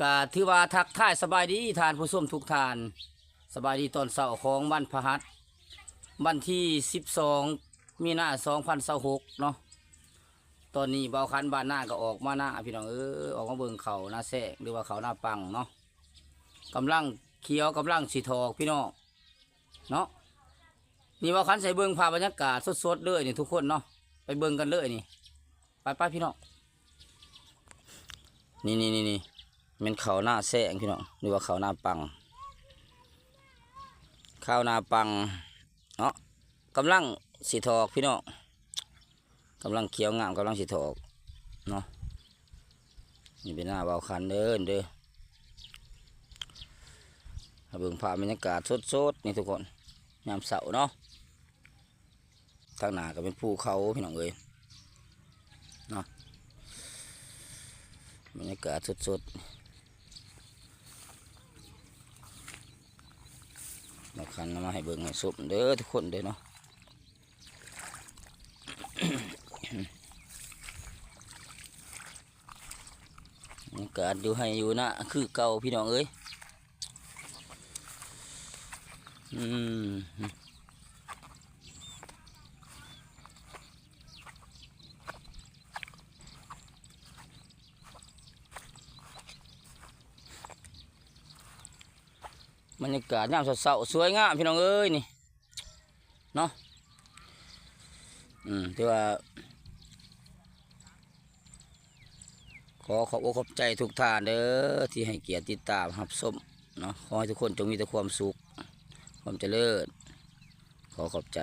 กะถือว่าทักทายสบายดีทานผู้ชมทุกทานสบายดีตอนเช้าของวันพฤหัสวันที่12มีนา2026เนาะตอนนี้เบาคันบ้านหน้าก็ออกมาหน้าพี่น้องออกมาเบิ่งเขาหน้าแซกหรือว่าเขาหน้าปังเนาะกำลังเขียวกำลังสีทอกพี่น้องเนาะนี่เบาคันใส่เบิ่งภาพบรรยากาศสดๆเลยนี่ทุกคนเนาะไปเบิ่งกันเลยนี่ไปพี่น้องนี่เป็นเขาหน้าแซงพี่น้องหรือว่าเขาหน้าปังข้าวหน้าปังเนาะกำลังสีทอกพี่น้องกำลังเขียวงามกำลังสีทอกเนาะนี่เป็นหน้าเบาคันเดินเบิ่งภาพบรรยากาศสดๆนี่ทุกคนยามเสาร์เนาะทางหน้าก็เป็นภูเขาพี่น้องเอ้ยเนาะบรรยากาศสดๆเราคันมาให้เบิ่งให้สุบเด้อทุกคนเด้อเนาะ บรรยากาศอยู่ให้อยู่นะคือเก่าพี่น้องเอ้ยบรรยากาศยามเช้าๆสวยงามพี่น้องเอ้ยนี่เนาะที่ว่าขอขอบอกขอบใจทุกท่านเด้อที่ให้เกียรติติดตามรับชมเนาะขอให้ทุกคนจงมีแต่ความสุขความเจริญขอขอบใจ